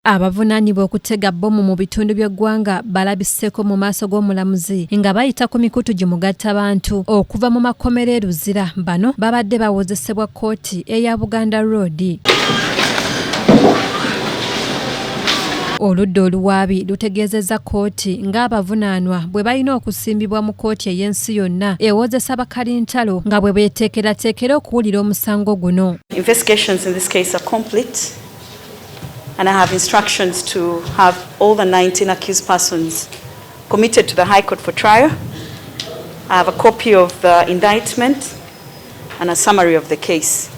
Abavunanibwa okuttega boomu mu bitundu by'eggwanga balabiseko mu maaso g'omulamuzi nga bayita ku mikutu gimugatta bantu okuva mu makomera e Luzira. Bano babadde bawozesebwa kkooti eya Buganda Road. Oludda oluwaabi lutegeezezza kkooti ng'abavunaanwa bwe balina okusimbibwa mu kkooti ey'ensi yonna ewozesa bakalintalo nga bwe beeteekerateekera okuwulira omusango guno. Investigations in this case are complete. And I have instructions to have all the 19 accused persons committed to the High Court for trial. I have a copy of the indictment and a summary of the case.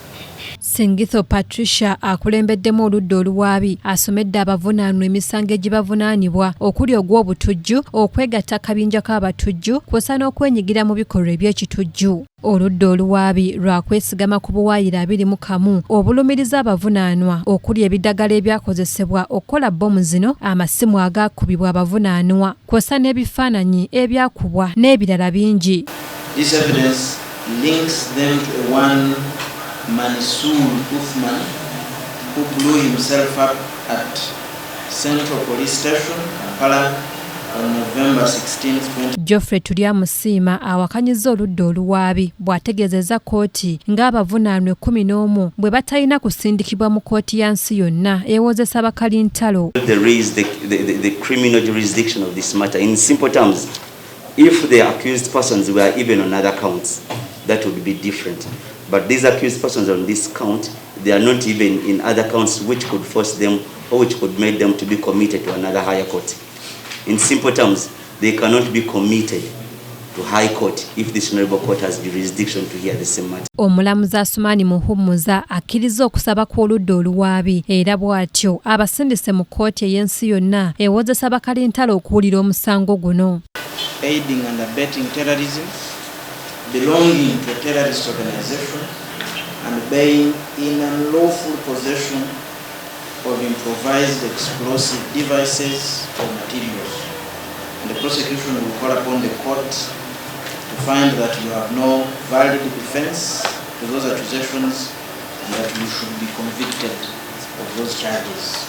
Singitho Patricia akulembeddemu oludda oluwaabi asomedde abavunaanwa emisango egibavunaanibwa okuli ogw'obutujju, okwegatta akabinja k'abatujju kw'ossa n'okwenyigira mu bikolwa eby'ekitujju. Oludda oluwaabi lwakwesigama ku buwaayiro 21 obulumiriza abavunaanwa okuli ebiddagala ebyakozesebwa okukola bbomu zino, amasimu agaakubibwa abavunaanwa kw'ossa n'ebifaananyi ebyakubwa n'ebirala bingi. This evidence links them to one Mansour Uthman, who blew himself up at Central Police Station, Kampala, on November 16th. Geoffrey Tulyamusiima awakanyizza oludda oluwaabi bw'ategeezezza kkooti ng'abavunaanwa 11 bwe batalina kusindikibwa mu kkooti ya nsi yonna ewozesa bakalintalo. There is the criminal jurisdiction of this matter. In simple terms, if the accused persons were even on other counts, that would be different. But these accused persons on this count, they are not even in other counts which could force them or which could make them to be committed to another higher court. In simple terms, they cannot be committed to high court if this honorable court has jurisdiction to hear the same matter. Omulamuzi Asumani Muhumuza akkiriza okusaba kw'oludda oluwaabi era bw'atyo abasindise mu kkooti ey'ensi yonna ewozesa bakalintalo okuwulira omusango guno. Aiding and abetting terrorism, belonging to a terrorist organization, and being in unlawful possession of improvised explosive devices or materials. And the prosecution will call upon the court to find that you have no valid defense to those accusations and that you should be convicted of those charges.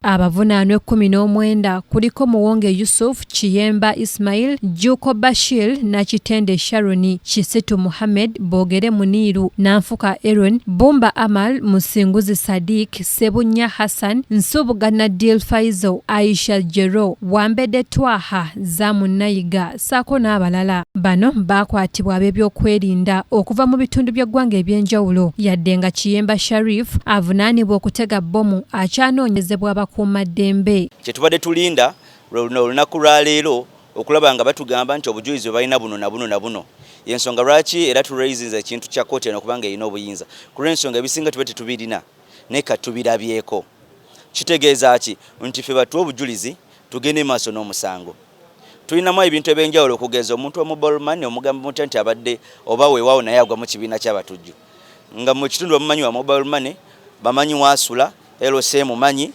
Abavunaanwa 19 kuliko Muwonge Yusuf, Chiyemba Ismail, Juko Bashir, Nakitende Sharoni, Chisitu Muhammad, Bogere Muniru, Nanfuka Aaron, Bumba Amal, Musinguzi Sadiq, Sebunya Hassan, Nsubuga Nadil Faizo, Aisha Jero, Wambede Twaha, Zamu Nayiga, Sako n'abalala. Bano baakwatibwa ab'ebyokwerinda okuva mu bitundu by'eggwanga eby'enjawulo yadde nga Chiyemba Sharif avunaanibwa okuttega bbomu akyanoonyezebwa abakuumaddembe. Kye tubadde tulinda olunaku lwa leero okulaba nga batugamba nti obujulizi balina buno na buno na buno. Yensonga lwaki era turaisinze ekintu kya kkooti eno kubanga erina obuyinza. Ku lw'ensonga ebisinga tubadde tubirina naye ka tubirabyeko. Kitegeeza ki nti ffe batuwa obujulizi tugende maaso n'omusango. Tulinamu ebintu ebyenjawulo okugeza omuntu omobile money omugamba nti abadde oba weewaawo naye agwa mu kibiina ky'abatujju. Nga mu kitundu bamumanyi wa mobile money, bamanyi wasula, LC mumanyi.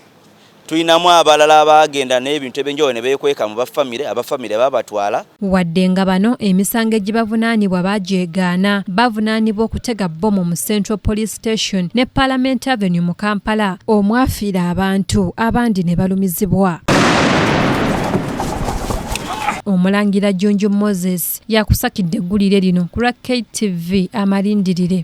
Tulinamu abalala abagenda n'ebintu ebyenjawulo ne beekweka mu abafamire babatwala. Wadde nga bano emisango egibavunaanibwa baajeegaana bavunaanibwa okuttega bbomu mu Central Police Station ne Parliament Avenue mu Kampala. Omwafiira abantu abandi ne balumizibwa. Omulangira Jonjo Moses yakusakidde eggulire lino ku KTV amalindirire.